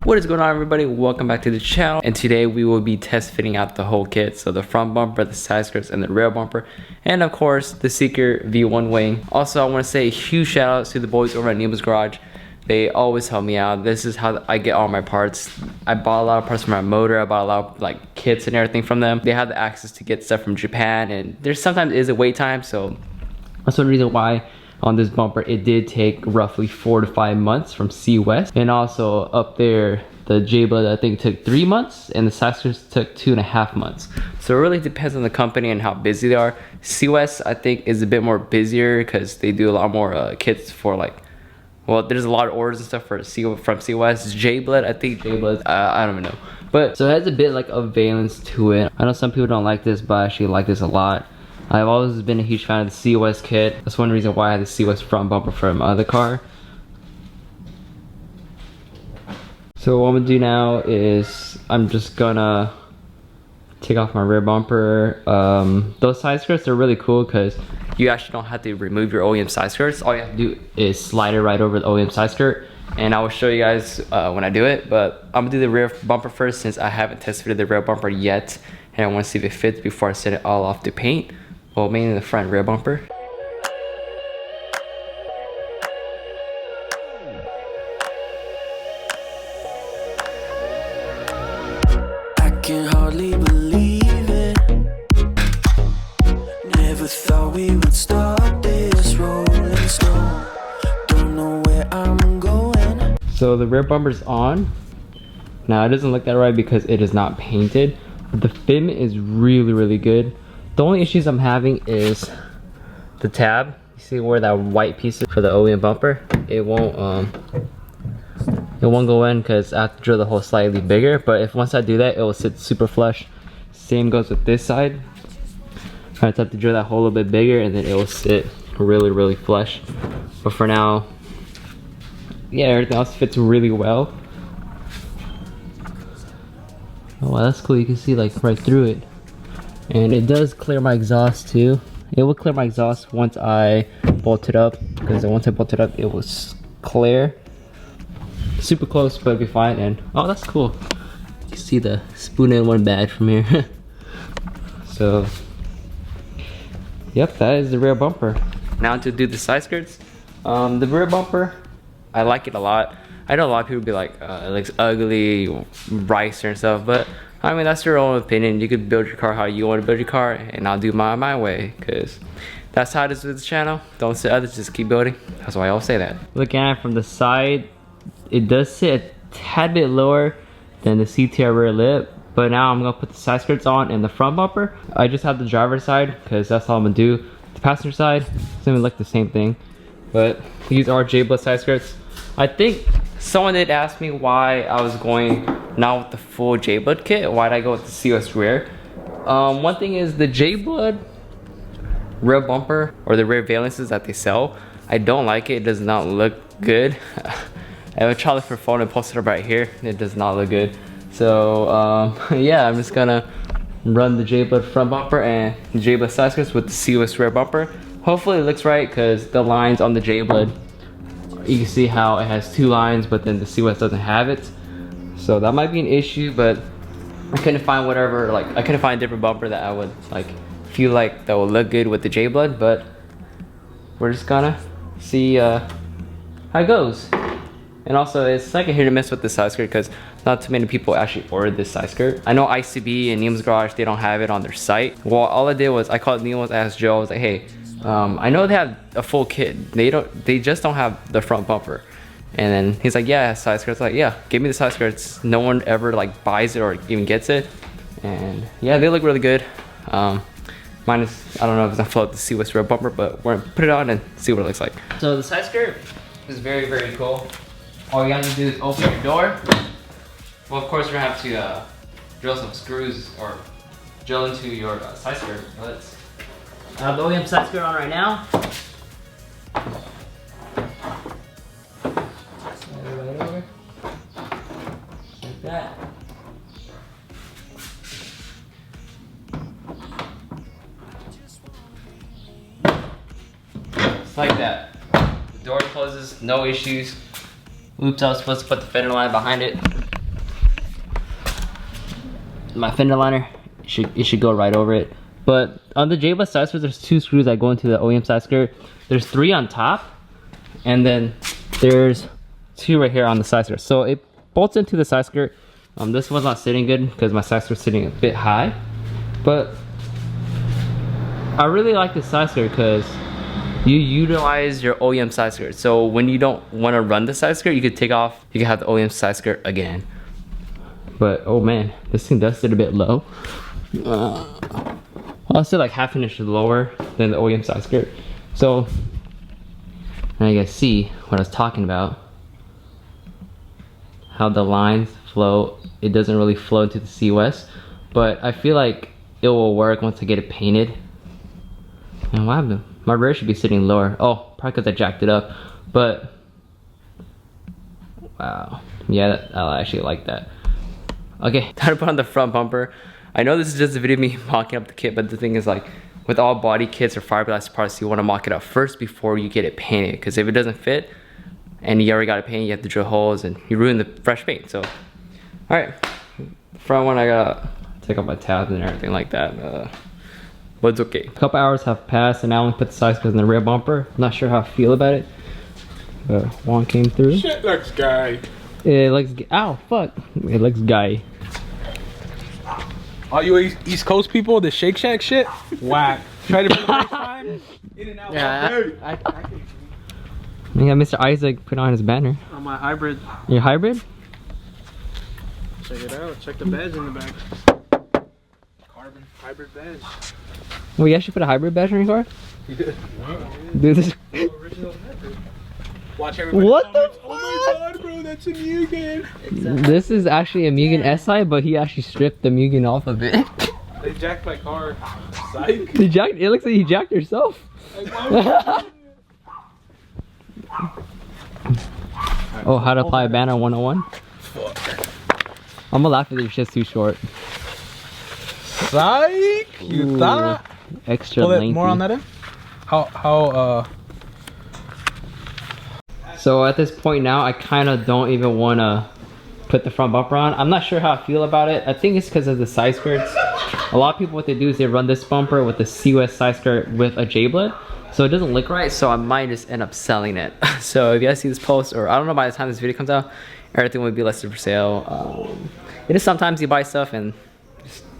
What is going on, everybody? Welcome back to the channel, and today we will be test fitting out the whole kit. So the front bumper, the side skirts, and the rear bumper, and of course the Seeker V1 wing. Also, I want to say a huge shout out to the boys over at JBlood Garage. They always help me out. This is how I get all my parts. I bought a lot of parts for my motor. I bought a lot of like kits and everything from them. They have the access to get stuff from Japan, and there sometimes is a wait time, so that's one reason why on this bumper it did take roughly 4 to 5 months from CWest. And also up there, the JBlood I think took 3 months, and the side skirts took 2.5 months. So it really depends on the company and how busy they are. CWest I think is a bit more busier because they do a lot more kits for like, well, there's a lot of orders and stuff from CWest. JBlood, I think JBlood, I don't even know. But so it has a bit like of valence to it. I know some people don't like this, but I actually like this a lot. I've always been a huge fan of the CWest kit. That's one reason why I had the CWest front bumper from my other car. So what I'm gonna do now is I'm just gonna take off my rear bumper. Those side skirts are really cool because you actually don't have to remove your OEM side skirts. All you have to do is slide it right over the OEM side skirt, and I will show you guys when I do it. But I'm gonna do the rear bumper first since I haven't tested the rear bumper yet, and I want to see if it fits before I set it all off to paint. Well, mainly the front rear bumper. I can hardly believe it. Never thought we would start this rolling stone. Don't know where I'm going. So the rear bumper's on. Now it doesn't look that right because it is not painted, but the fitment is really good. The only issues I'm having is the tab. You see where that white piece is for the OEM bumper? It won't go in because I have to drill the hole slightly bigger. But if once I do that, it will sit super flush. Same goes with this side. I have to drill that hole a little bit bigger, and then it will sit really flush. But for now, yeah, everything else fits really well. Oh wow, that's cool. You can see like right through it. And it does clear my exhaust too. It will clear my exhaust once I bolt it up, because once I bolt it up, it was clear. Super close, but it'll be fine. And oh, that's cool. You see the spoon in one bag from here. So, yep, that is the rear bumper. Now to do the side skirts. The rear bumper, I like it a lot. I know a lot of people be like, it looks ugly, ricer and stuff, but I mean, that's your own opinion. You could build your car how you want to build your car, and I'll do my way, because that's how it is with this channel. Don't say others, just keep building. That's why I always say that. Looking at it from the side, it does sit a tad bit lower than the CTR rear lip, but now I'm gonna put the side skirts on and the front bumper. I just have the driver's side because that's all I'm gonna do. The passenger side, it's gonna look the same thing, but these are JBlood side skirts. I think someone did ask me why I was going not with the full JBlood kit. Why did I go with the CWest rear? One thing is the JBlood rear bumper or the rear valences that they sell, I don't like it. It does not look good. I would try to look for phone and post it up right here. It does not look good. So yeah, I'm just gonna run the JBlood front bumper and the JBlood side skirts with the CWest rear bumper. Hopefully it looks right, because the lines on the JBlood, you can see how it has 2 lines, but then the CWest doesn't have it. So that might be an issue, but I couldn't find whatever, like I couldn't find a different bumper that I would like feel like that would look good with the JBlood. But we're just gonna see how it goes. And also it's like a hit or miss with the side skirt because not too many people actually ordered this side skirt. I know ICB and JBlood Garage, they don't have it on their site. Well, all I did was I called Neil's, asked Joe, I was like, hey, I know they have a full kit. They just don't have the front bumper. And then he's like, yeah, side skirts. Like, yeah, give me the side skirts. No one ever like buys it or even gets it. And yeah, they look really good. Mine is, I don't know if it's gonna float the CWest rear bumper, but we're gonna put it on and see what it looks like. So the side skirt is very cool. All you have to do is open your door. Well, of course, you're gonna have to drill some screws or drill into your side skirt. Let's have the OEM side skirt on right now. Right over. Like that. Just like that. The door closes, no issues. Oops, I was supposed to put the fender line behind it. my fender liner, it should go right over it. But on the JBlood side skirt, there's 2 screws that go into the OEM side skirt. There's 3 on top, and then there's 2 right here on the side skirt. So it bolts into the side skirt. This one's not sitting good because my side skirt's sitting a bit high, but I really like this side skirt because you utilize your OEM side skirt. So when you don't want to run the side skirt, you could take off, you can have the OEM side skirt again. But oh man, this thing does sit a bit low. I'll sit like half an inch lower than the OEM side skirt. So now you guys see what I was talking about. How the lines flow. It doesn't really flow into the C-West, but I feel like it will work once I get it painted. And what happened? My rear should be sitting lower. Oh, probably because I jacked it up. But wow, yeah, I actually like that. Okay, time to put on the front bumper. I know this is just a video of me mocking up the kit, but the thing is, like, with all body kits or fiberglass parts, you want to mock it up first before you get it painted. Because if it doesn't fit and you already got it painted, you have to drill holes and you ruin the fresh paint. So, all right, front one I gotta take off my tabs and everything like that. But it's okay. A couple hours have passed and I only put the side skirts in the rear bumper. I'm not sure how I feel about it, but one came through. Shit looks guy. It looks, ow, fuck. It looks guy. All you East Coast people, the Shake Shack shit, whack. Try to make next time. In and out. Yeah, yeah, Mr. Isaac put on his banner. On my hybrid. Your hybrid? Check it out. Check the badge in the back. Carbon hybrid badge. Well, you actually put a hybrid badge on your car? Yeah. Dude, this. Watch everybody. What the fuck? Oh my god, bro, that's a Mugen. This is actually a Mugen SI, but he actually stripped the Mugen off of it. They jacked my car. Psych. He jacked, it looks like he jacked herself. Oh, how to apply a banner 101? Fuck. I'm gonna laugh if it's just too short. Psych. You Ooh, thought? extra lengthy. More on that end? How So at this point now, I kind of don't even want to put the front bumper on. I'm not sure how I feel about it. I think it's because of the side skirts. A lot of people, what they do is they run this bumper with the C-West side skirt with a JBlood. So it doesn't look right, so I might just end up selling it. So if you guys see this post, or I don't know by the time this video comes out, everything will be listed for sale. It is sometimes you buy stuff and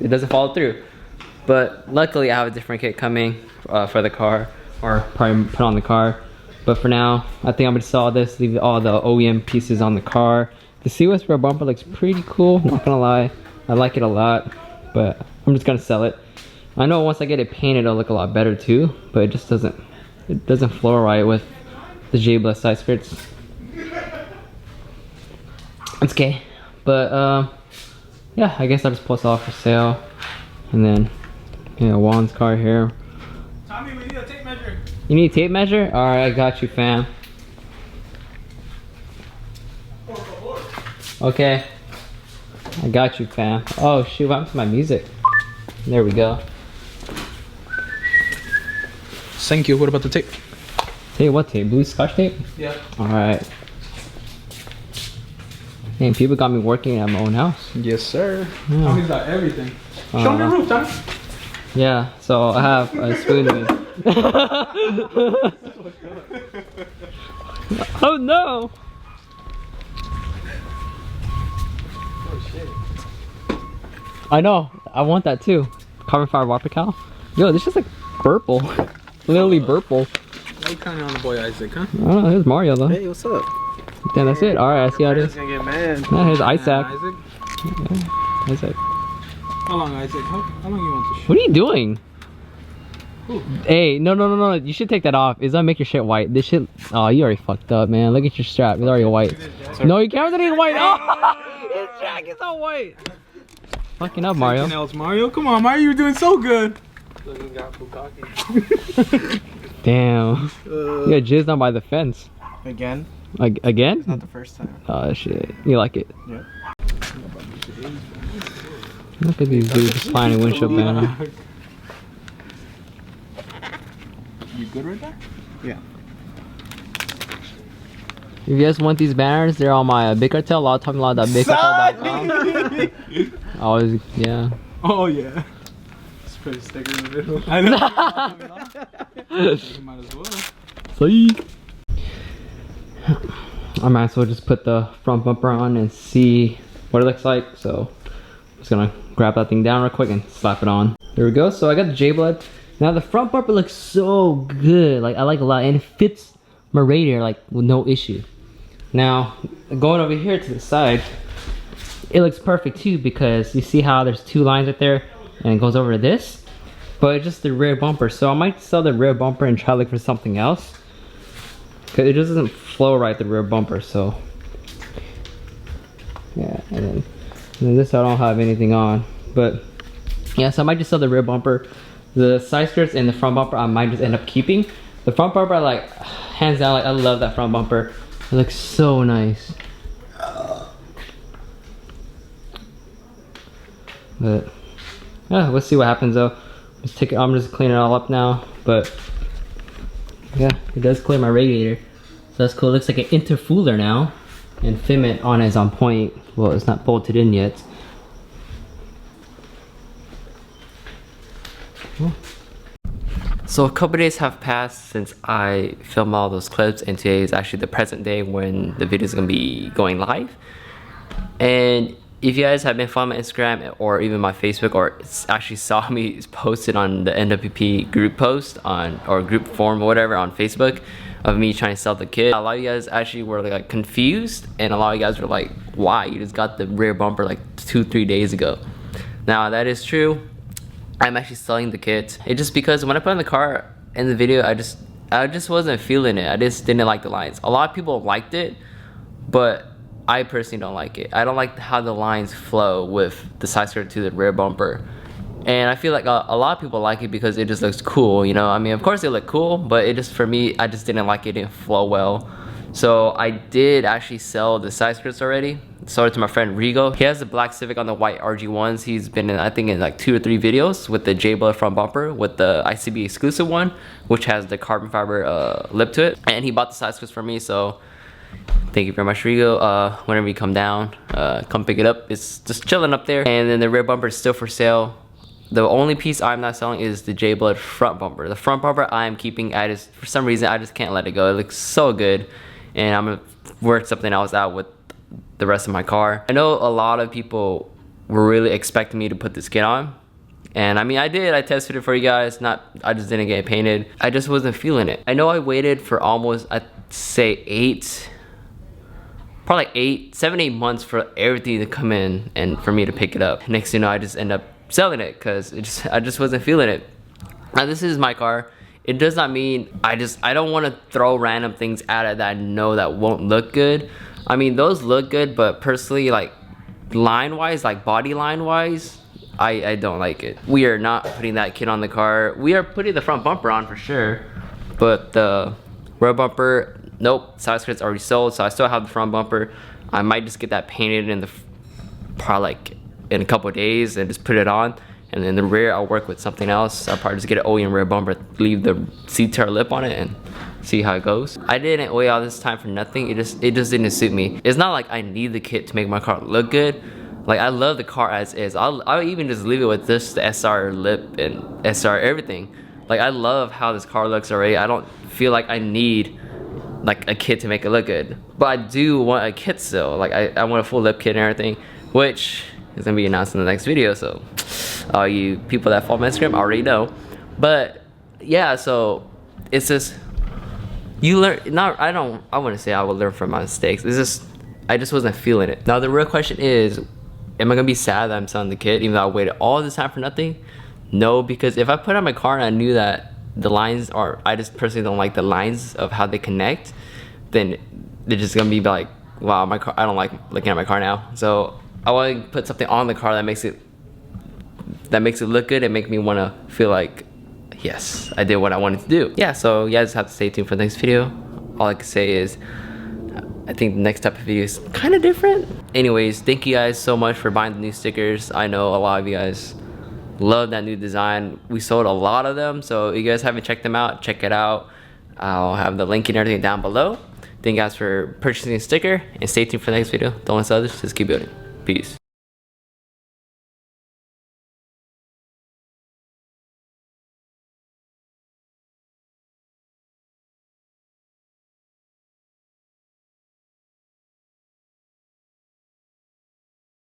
it doesn't follow through. But luckily I have a different kit coming for the car, or probably put on the car. But for now, I think I'm gonna sell this, leave all the OEM pieces on the car. The C-West rear bumper looks pretty cool, not gonna lie. I like it a lot, but I'm just gonna sell it. I know once I get it painted, it'll look a lot better too, but it just doesn't flow right with the JBlood side skirts. It's okay, but yeah, I guess I'll just post it off for sale. And then, you know, Juan's car here. Tommy, we need a tape measure. You need a tape measure? Alright, I got you, fam. Okay. I got you, fam. Oh shoot, what happened to my music? There we go. Thank you. What about the tape? Tape, what tape? Blue Scotch tape? Yeah. Alright. Man, people got me working at my own house. Yes, sir. Yeah. Tommy's got everything. Show me the roof, Tommy. Yeah, so I have a spoon with me. Oh no! Oh shit. I know, I want that too. Carbon fiber water cow. Yo, this is like purple. Literally purple. What kind of on the boy Isaac, huh? I don't know, here's Mario though. Hey, what's up? Damn, that's it. Alright, I see how it is. Gonna get mad. Yeah, here's Isaac. Isaac. Yeah, Isaac. How long, Isaac? How long you want to shoot? What are you doing? Hey, no. You should take that off. It's gonna make your shit white. This shit. Oh, you already fucked up, man. Look at your strap. It's already white. No, your camera's not even white. Oh, his jacket's all white. Fucking up, Mario. Else, Mario. Come on, Mario. You're doing so good. Damn. You got jizzed on by the fence. Again? Again? It's not the first time. Oh shit. You like it? Yeah. Look at these dudes just finding windshield banner. You good right there? Yeah. If you guys want these banners, they're on my Big Cartel. I'll talk about that bigcartel.com. always, yeah. Oh yeah. Just put a sticker in the middle. I know. Might as well. See? I might as well just put the front bumper on and see what it looks like. So I'm just gonna grab that thing down real quick and slap it on. There we go. So I got the JBlood. Now the front bumper looks so good. Like I like a lot, and it fits my radiator like with no issue. Now going over here to the side, it looks perfect too, because you see how there's two lines right there and it goes over to this, but it's just the rear bumper. So I might sell the rear bumper and try to look for something else, because it just doesn't flow right, the rear bumper. So yeah, and then this I don't have anything on, but yeah, so I might just sell the rear bumper. The side skirts and the front bumper I might just end up keeping. The front bumper, like, hands down, like I love that front bumper. It looks so nice. But yeah, let's see what happens though. Let's take it. I'm just cleaning it all up now. But yeah, it does clear my radiator, so that's cool. It looks like an intercooler now, and fitment on it is on point. Well, it's not bolted in yet. So a couple days have passed since I filmed all those clips, and today is actually the present day when the video is gonna be going live. And if you guys have been following my Instagram or even my Facebook, or actually saw me posted on the NWP group post on, or group form or whatever on Facebook of me trying to sell the kit, a lot of you guys actually were like confused, and a lot of you guys were like, why? You just got the rear bumper like 2-3 days ago. Now that is true. I'm actually selling the kit. It's just because when I put in the car in the video, I just wasn't feeling it. I just didn't like the lines. A lot of people liked it, but I personally don't like it. I don't like how the lines flow with the side skirt to the rear bumper. And I feel like a lot of people like it because it just looks cool, you know? I mean, of course it looked cool, but it just, for me, I just didn't like it. It didn't flow well. So I did actually sell the side skirts already. Sold it to my friend Rigo. He has the black Civic on the white RG1s. He's been in, I think, in like 2 or 3 videos with the JBlood front bumper with the ICB exclusive one, which has the carbon fiber lip to it. And he bought the side skirts for me, so thank you very much, Rigo. Whenever you come down, come pick it up. It's just chilling up there. And then the rear bumper is still for sale. The only piece I'm not selling is the JBlood front bumper. The front bumper I am keeping. For some reason, I just can't let it go. It looks so good. And I'm gonna work something else out with the rest of my car. I know a lot of people were really expecting me to put this kit on. And I mean, I did. I tested it for you guys. I just didn't get it painted. I just wasn't feeling it. I know I waited for almost, I'd say probably 7, 8 months for everything to come in and for me to pick it up. Next thing you know, I just end up selling it because I just wasn't feeling it. Now this is my car. It does not mean I don't want to throw random things at it that I know that won't look good. I mean, those look good, but personally, like line wise, like body line wise, I don't like it. We are not putting that kit on the car. We are putting the front bumper on for sure, but the rear bumper, nope. Side skirt's already sold, so I still have the front bumper. I might just get that painted in probably like in a couple of days and just put it on. And then the rear, I'll work with something else. I'll probably just get an OEM rear bumper, leave the C-tear lip on it, and see how it goes. I didn't wait all this time for nothing. It just didn't suit me. It's not like I need the kit to make my car look good. Like, I love the car as is. I'll even just leave it with just the SR lip and SR everything. Like, I love how this car looks already. I don't feel like I need like a kit to make it look good. But I do want a kit still. Like, I want a full lip kit and everything, which is gonna be announced in the next video. So all you people that follow my Instagram already know. But yeah, so it's just, you learn. I wouldn't say I would learn from my mistakes. It's just, I just wasn't feeling it. Now the real question is, am I gonna be sad that I'm selling the kit even though I waited all this time for nothing? No, because if I put on my car and I knew that the lines are, I just personally don't like the lines of how they connect, then they're just gonna be like, wow, my car, I don't like looking at my car now. So I want to put something on the car that makes it look good and make me want to feel like, yes, I did what I wanted to do. Yeah, so you guys have to stay tuned for the next video. All I can say is, I think the next type of video is kind of different. Anyways, thank you guys so much for buying the new stickers. I know a lot of you guys love that new design. We sold a lot of them, so if you guys haven't checked them out, check it out. I'll have the link and everything down below. Thank you guys for purchasing a sticker, and stay tuned for the next video. Don't let others, just keep building. Peace.